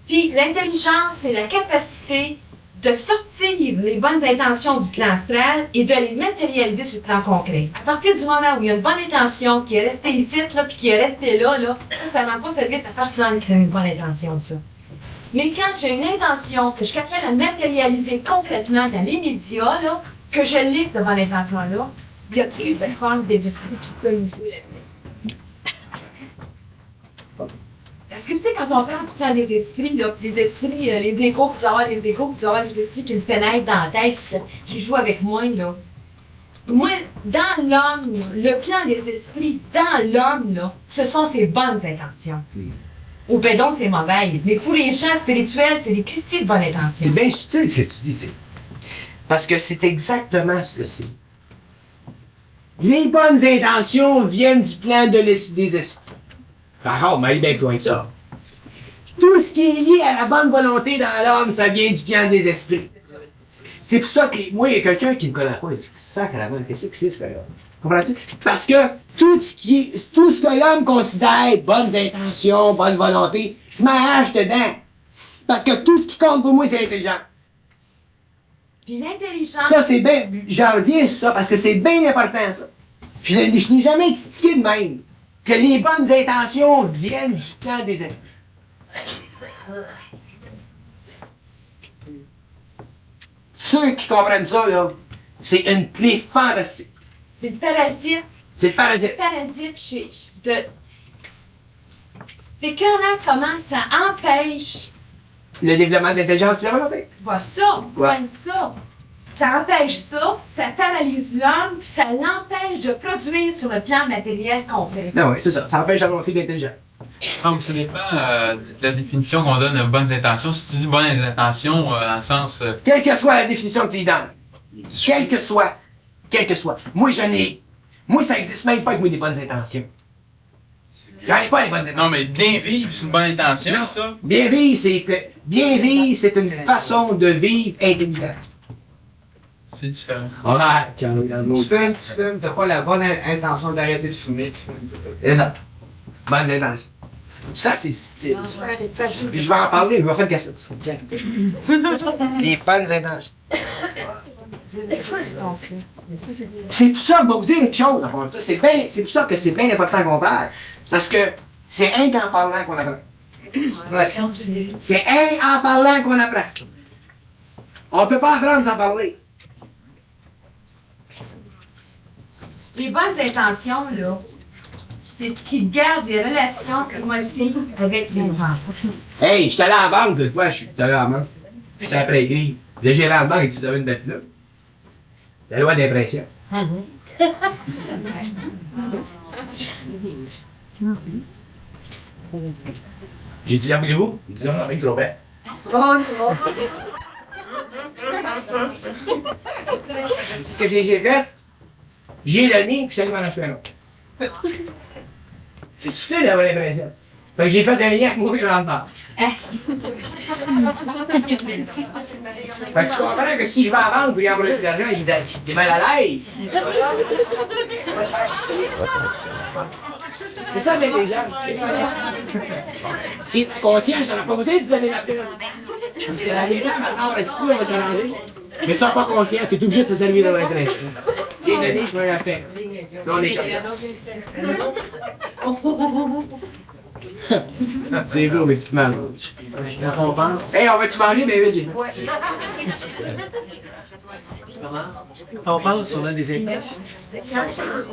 Puis l'intelligence, c'est la capacité de sortir les bonnes intentions du plan astral et de les matérialiser sur le plan concret. À partir du moment où il y a une bonne intention qui est restée ici, là, puis qui est restée là, ça ne rend pas service à personne qui a une bonne intention, ça. Mais quand j'ai une intention que je suis capable de matérialiser complètement dans l'immédiat, là, que je lisse devant l'intention-là, il y a plus de forme des esprits qui peuvent nous suivre. Parce que tu sais, quand on parle du plan des esprits, là, les esprits, les échos, tu vas les échos, tu vas les esprits qui me pénètrent dans la tête, qui jouent avec moi, là. Moi, dans l'homme, le plan des esprits, dans l'homme, là, ce sont ses bonnes intentions. Ou ben donc, c'est mauvaises. Mais pour les gens spirituels, c'est des Christy de bonnes C'est intentions. bien subtil ce que tu dis, tu sais. Parce que c'est exactement ce que c'est. Les bonnes intentions viennent du plan des esprits. Par contre, mais bien plus loin que ça. Tout ce qui est lié à la bonne volonté dans l'homme, ça vient du plan des esprits. C'est pour ça que, moi, il y a quelqu'un qui me connaît pas, il dit, sacrément, qu'est-ce que c'est, ce gars-là? Comprends-tu? Parce que tout ce que l'homme considère bonnes intentions, bonne volonté, je m'arrache dedans. Parce que tout ce qui compte pour moi, c'est intelligent. Puis l'intelligence. Ça, c'est bien, j'en reviens sur ça, parce que c'est bien important, ça. Je n'ai jamais expliqué de même. Que les bonnes intentions viennent du plan des esprits. Ceux qui comprennent ça, là, c'est une clé fantastique. C'est le parasite. C'est le parasite. Parasite c'est écœurant comment ça empêche. Le développement de l'intelligence et de la volonté. Tu vois ça, tu vois ça. Ça empêche ça, ça paralyse l'homme, puis ça l'empêche de produire sur le plan matériel complet. Non, oui, c'est ça. Ça empêche la volonté de l'intelligence. Donc, ça dépend de la définition qu'on donne de bonnes intentions. Si tu dis bonnes intentions, dans le sens. Quelle que soit la définition que tu y donnes. Quelle que soit. Moi, moi, ça n'existe même pas avec moi des bonnes intentions. J'en ai pas les bonnes intentions. Non, mais bien vivre, c'est une bonne intention, ça. Bien vivre, c'est une façon de vivre intelligente. C'est différent. Ouais, Tu fumes, t'as pas la bonne intention d'arrêter de fumer, tu fumes. c'est ça. Bonne intention. Ça, c'est subtil. Puis je vais en parler, je vais faire une cassette. Tiens. Les bonnes intentions. C'est pour ça que je vais vous dire une chose. C'est pour ça que c'est bien important qu'on parle. Parce que c'est rien qu'en parlant qu'on apprend. C'est rien en parlant qu'on apprend. On ne peut pas apprendre sans parler. Les bonnes intentions, là, c'est ce qui garde les relations émotives avec les gens. Hey, je suis allé à la banque, de quoi? Je suis allé à la banque. Je suis après écrit. Le gérant de banque, et tu devais une bête là. La loi d'impression. J'ai dit, aimez-vous? Il dit, ah, avec trop bête. C'est ce que j'ai fait. J'ai donné, puis je suis allé m'en acheter un autre. C'est soufflé d'avoir l'impression. Fait que j'ai fait un lien avec mourir dans le bar. Fait que tu comprends que si je vais à la banque et envoyer de l'argent, il est mal à l'aise. C'est ça l'intelligence. Si t'es conscient, j'en ai pas besoin de donner la peine. C'est la vérité, maintenant, reste plus, on va s'arranger. Mais ça, pas conscient, t'es obligé de te servir dans l'intérêt. J'ai donné, je me la fais. Là, on est c'est gros, mais tu mal. Hey, on va-tu manger, bébé? Ouais. On pense, on a des intentions.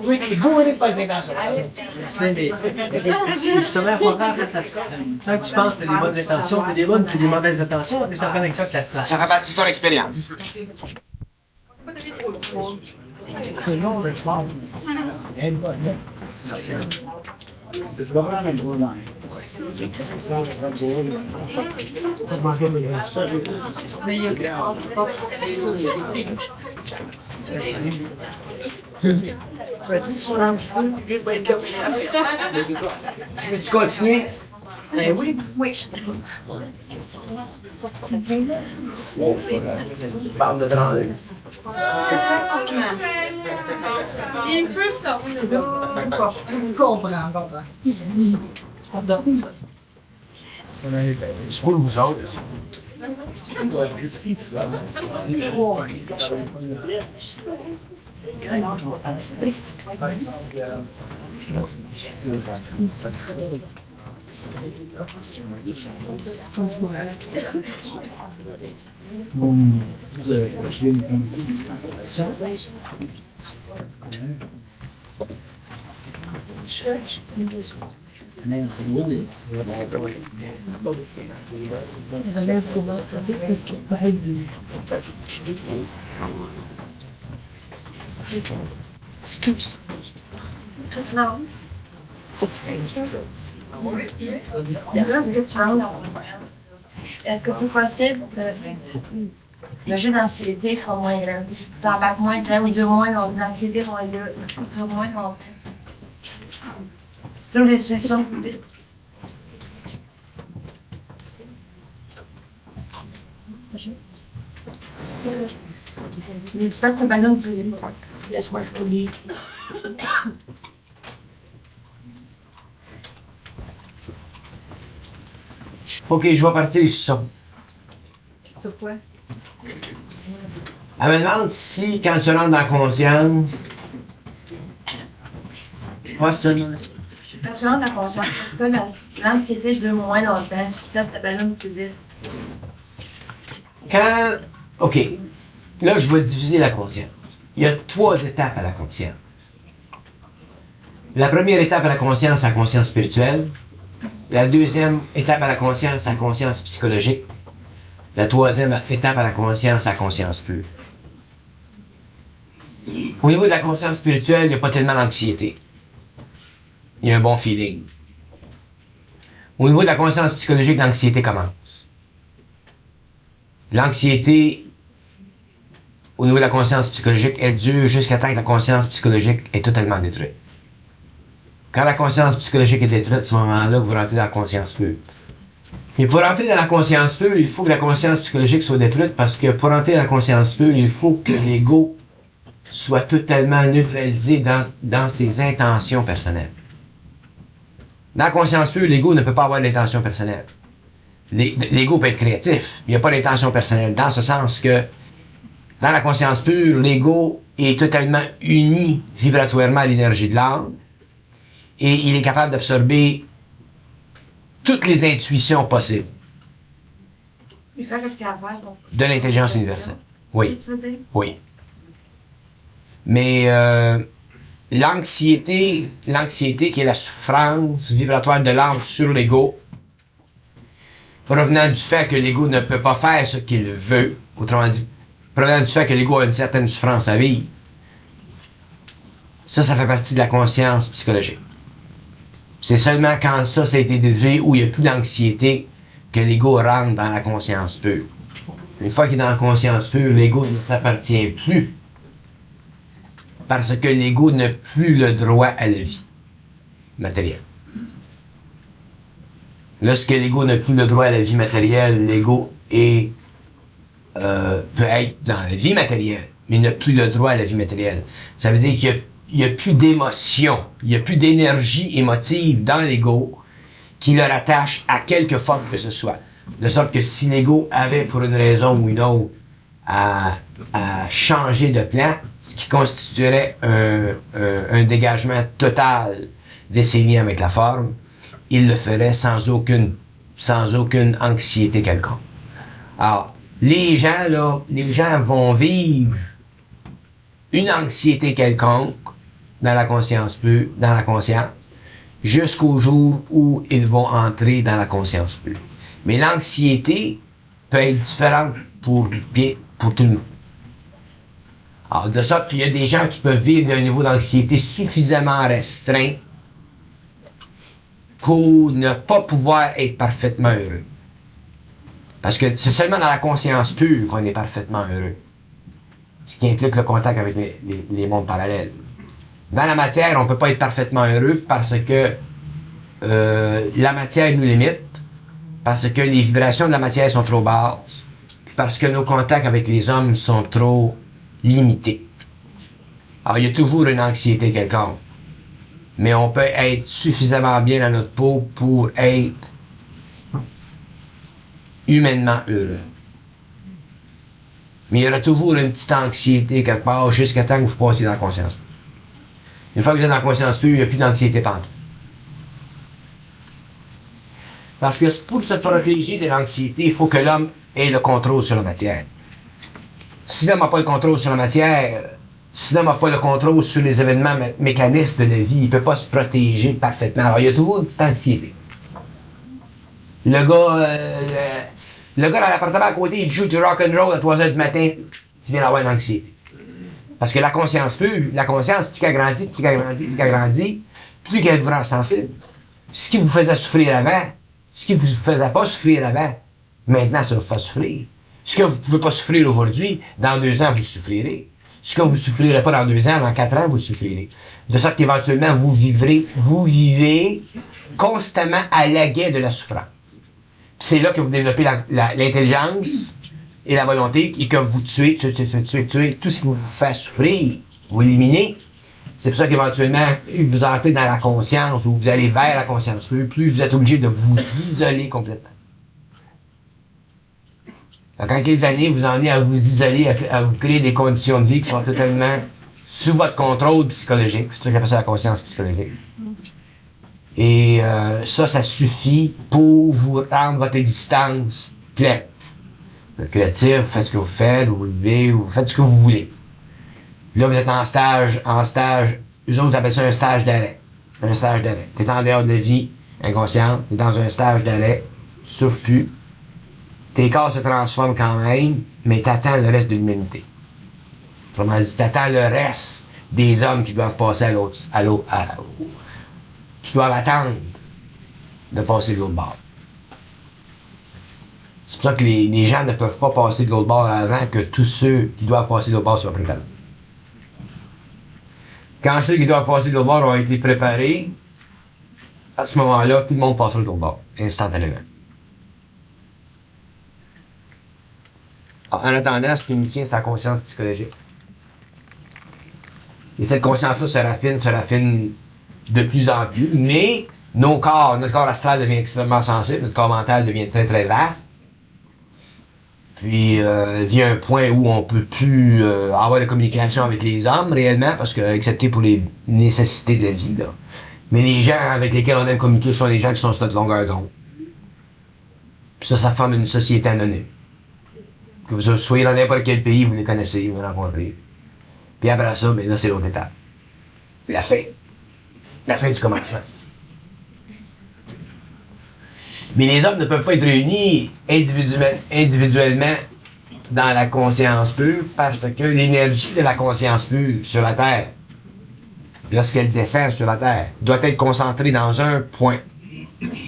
Oui, des beaux et des bonnes intentions. C'est justement important face à ça. Quand tu penses que tu as des bonnes intentions, tu as des bonnes, tu as des mauvaises intentions, on est en connexion avec la situation. Ça fait partie de ton expérience. Tu veux-tu continuer? Ben oui. Oui. Parle de drôle. C'est ça. Il peut faire. C'est pour vous autres. Est-ce que c'est possible que le jeu d'anxiété soit moins grand? T'embarques moins de temps ou dure moins longtemps. L'anxiété va durer moins longtemps. Toutes les solutions plus vite. Mais tu peux te ballon plus vite. Laisse-moi le couler. Ok, je vais partir sur ça. Sur quoi? Elle me demande si, quand tu rentres dans la conscience, moi, c'est une... Quand tu rentres dans la conscience, l'anxiété dure moins longtemps. Tu peux te ballon plus vite. Quand... Ok, là, je vais diviser la conscience. Il y a 3 étapes à la conscience. La première étape à la conscience, c'est la conscience spirituelle. La deuxième étape à la conscience, c'est la conscience psychologique. La troisième étape à la conscience, c'est la conscience pure. Au niveau de la conscience spirituelle, il n'y a pas tellement d'anxiété. Il y a un bon feeling. Au niveau de la conscience psychologique, l'anxiété commence. L'anxiété, au niveau de la conscience psychologique, elle dure jusqu'à temps que la conscience psychologique est totalement détruite. Quand la conscience psychologique est détruite, à ce moment-là, vous rentrez dans la conscience pure. Mais pour rentrer dans la conscience pure, il faut que la conscience psychologique soit détruite parce que pour rentrer dans la conscience pure, il faut que l'ego soit totalement neutralisé dans ses intentions personnelles. Dans la conscience pure, l'ego ne peut pas avoir d'intention personnelle. L'ego peut être créatif, mais il n'y a pas d'intention personnelle, dans ce sens que dans la conscience pure, l'ego est totalement uni vibratoirement à l'énergie de l'âme et il est capable d'absorber toutes les intuitions possibles Il fait ce qu'il y a à faire. de l'intelligence universelle. Oui, Tu veux dire? oui. Mais l'anxiété qui est la souffrance vibratoire de l'âme sur l'ego, provenant du fait que l'ego ne peut pas faire ce qu'il veut, autrement dit, provenant du fait que l'ego a une certaine souffrance à vivre, ça fait partie de la conscience psychologique. C'est seulement quand ça a été détruit, où il n'y a plus d'anxiété, que l'ego rentre dans la conscience pure. Une fois qu'il est dans la conscience pure, l'ego ne s'appartient plus. Parce que l'ego n'a plus le droit à la vie matérielle. Lorsque l'ego n'a plus le droit à la vie matérielle, l'ego peut être dans la vie matérielle, mais n'a plus le droit à la vie matérielle. Ça veut dire qu'il n'y a plus d'émotion, il n'y a plus d'énergie émotive dans l'ego qui le rattache à quelque forme que ce soit. De sorte que si l'ego avait, pour une raison ou une autre, à changer de plan, ce qui constituerait un dégagement total de ses liens avec la forme, il le ferait sans aucune anxiété quelconque. Alors, les gens vont vivre une anxiété quelconque dans la conscience jusqu'au jour où ils vont entrer dans la conscience pure. Mais l'anxiété peut être différente pour tout le monde. Alors, de sorte qu'il y a des gens qui peuvent vivre un niveau d'anxiété suffisamment restreint pour ne pas pouvoir être parfaitement heureux. Parce que c'est seulement dans la conscience pure qu'on est parfaitement heureux. Ce qui implique le contact avec les mondes parallèles. Dans la matière, on ne peut pas être parfaitement heureux parce que la matière nous limite, parce que les vibrations de la matière sont trop basses, parce que nos contacts avec les hommes sont trop limités. Alors, il y a toujours une anxiété quelconque. Mais on peut être suffisamment bien dans notre peau pour être humainement heureux. Mais il y aura toujours une petite anxiété quelque part jusqu'à temps que vous passiez dans la conscience. Une fois que vous êtes dans la conscience pure, il n'y a plus d'anxiété partout. Parce que pour se protéger de l'anxiété, il faut que l'homme ait le contrôle sur la matière. Si l'homme n'a pas le contrôle sur la matière, si l'homme n'a pas le contrôle sur les événements mécanismes de la vie, il ne peut pas se protéger parfaitement. Alors, il y a toujours une petite anxiété. Le gars dans l'appartement à côté, il joue du rock'n'roll à 3h du matin, tu viens d'avoir une anxiété. Parce que la conscience pure, plus qu'elle grandit, plus qu'elle vous rend sensible. Ce qui vous faisait souffrir avant, ce qui ne vous faisait pas souffrir avant, maintenant ça vous fait souffrir. Ce que vous ne pouvez pas souffrir aujourd'hui, dans 2 ans, vous souffrirez. Ce que vous ne souffrirez pas dans 2 ans, dans 4 ans, vous souffrirez. De sorte qu'éventuellement, vous vivez constamment à l'aguet de la souffrance. C'est là que vous développez l'intelligence et la volonté et que vous tuez tout ce qui vous fait souffrir, vous éliminez. C'est pour ça qu'éventuellement, vous entrez dans la conscience ou vous allez vers la conscience, plus vous êtes obligé de vous isoler complètement. Donc, en quelques années, vous en allez à vous isoler, à vous créer des conditions de vie qui sont totalement sous votre contrôle psychologique. C'est ça qu'on appelle ça la conscience psychologique. Et ça suffit pour vous rendre votre existence pleine. Vous êtes créatif, vous faites ce que vous faites, vous vivez, vous faites ce que vous voulez. Là, vous êtes en stage, eux autres, vous appellent ça un stage d'arrêt. Un stage d'arrêt. T'es en dehors de la vie inconsciente, t'es dans un stage d'arrêt, tu souffres plus. Tes corps se transforment quand même, mais t'attends le reste de l'humanité. Autrement dit, t'attends le reste des hommes qui doivent passer qui doivent attendre de passer de l'autre bord. C'est pour ça que les gens ne peuvent pas passer de l'autre bord avant que tous ceux qui doivent passer de l'autre bord soient préparés. Quand ceux qui doivent passer de l'autre bord ont été préparés, à ce moment-là, tout le monde passera de l'autre bord, instantanément. Alors, en attendant, ce qui nous tient, c'est la conscience psychologique. Et cette conscience-là se raffine de plus en plus, mais notre corps astral devient extrêmement sensible, notre corps mental devient très très vaste. Puis il y a un point où on peut plus avoir de communication avec les hommes réellement, parce que excepté pour les nécessités de la vie, là. Mais les gens avec lesquels on aime communiquer sont des gens qui sont sur notre longueur d'onde. Puis ça forme une société anonyme. Que vous soyez dans n'importe quel pays, vous les connaissez, vous les rencontrez. Puis après ça, ben là, c'est l'autre étape. La fin. La fin du commencement. Mais les hommes ne peuvent pas être réunis individuellement dans la conscience pure parce que l'énergie de la conscience pure sur la Terre, lorsqu'elle descend sur la Terre, doit être concentrée dans un point.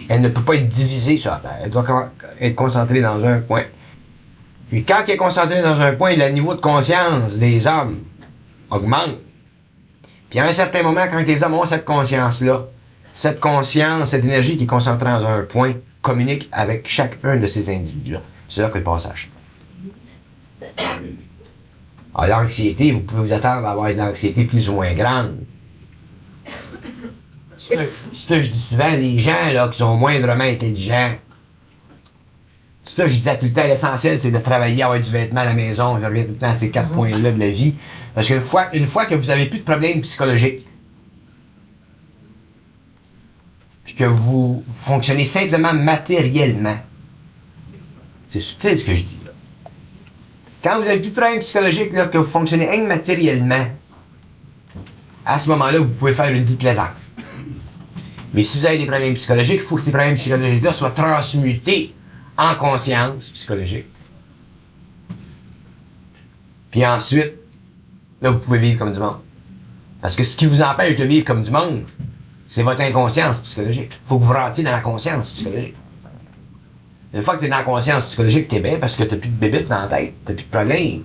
Elle ne peut pas être divisée sur la Terre. Elle doit être concentrée dans un point. Puis quand elle est concentrée dans un point, le niveau de conscience des hommes augmente. Puis à un certain moment, quand les hommes ont cette conscience-là, cette conscience, cette énergie qui est concentrée dans un point, communique avec chacun de ces individus-là. C'est là que le passage. Alors, l'anxiété, vous pouvez vous attendre à avoir une anxiété plus ou moins grande. Ce que je dis souvent, les gens là, qui sont moindrement intelligents, ce que je disais tout le temps, l'essentiel, c'est de travailler, avoir du vêtement à la maison. Je reviens tout le temps à ces 4 points-là de la vie. Parce qu'une fois que vous n'avez plus de problèmes psychologiques, puis que vous fonctionnez simplement matériellement, c'est subtil ce que je dis là. Quand vous n'avez plus de problèmes psychologiques, là, que vous fonctionnez matériellement, à ce moment-là, vous pouvez faire une vie plaisante. Mais si vous avez des problèmes psychologiques, il faut que ces problèmes psychologiques-là soient transmutés en conscience psychologique. Puis ensuite, là, vous pouvez vivre comme du monde. Parce que ce qui vous empêche de vivre comme du monde, c'est votre inconscience psychologique. Il faut que vous rentriez dans la conscience psychologique. Une fois que tu es dans la conscience psychologique, t'es bien parce que tu n'as plus de bébites dans la tête, tu n'as plus de problème.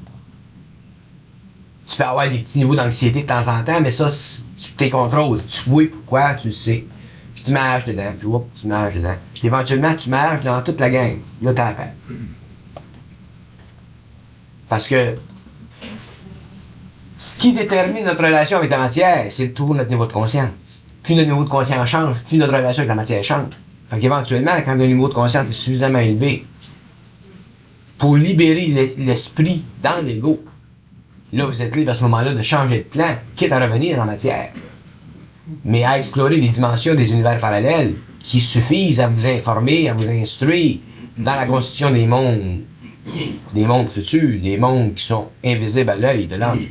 Tu peux avoir des petits niveaux d'anxiété de temps en temps, mais ça, tu t'es contrôles. Tu vois pourquoi, tu le sais. Puis tu marches dedans, puis tu marches dedans. Puis éventuellement, tu marches dans toute la gang. Là, t'as affaire. Parce que ce qui détermine notre relation avec la matière, c'est toujours notre niveau de conscience. Plus notre niveau de conscience change, plus notre relation avec la matière change. Fait qu'éventuellement, quand le niveau de conscience est suffisamment élevé pour libérer l'esprit dans l'ego, là, vous êtes libre à ce moment-là de changer de plan, quitte à revenir en matière. Mais à explorer les dimensions des univers parallèles qui suffisent à vous informer, à vous instruire dans la constitution des mondes futurs, des mondes qui sont invisibles à l'œil de l'homme.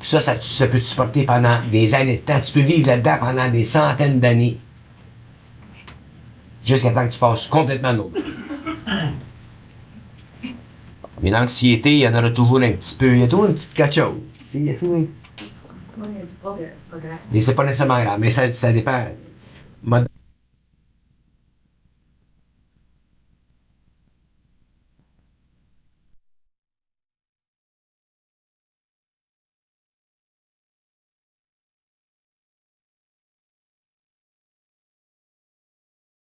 Ça peut te supporter pendant des années de temps. Tu peux vivre là-dedans pendant des centaines d'années. Jusqu'à temps que tu passes complètement l'autre. Mais l'anxiété, il y en aura toujours un petit peu. Il y a toujours une petite quelque chose. Il y a toujours... Oui, il y a du progrès, c'est pas grave. Mais c'est pas nécessairement grave, mais ça dépend.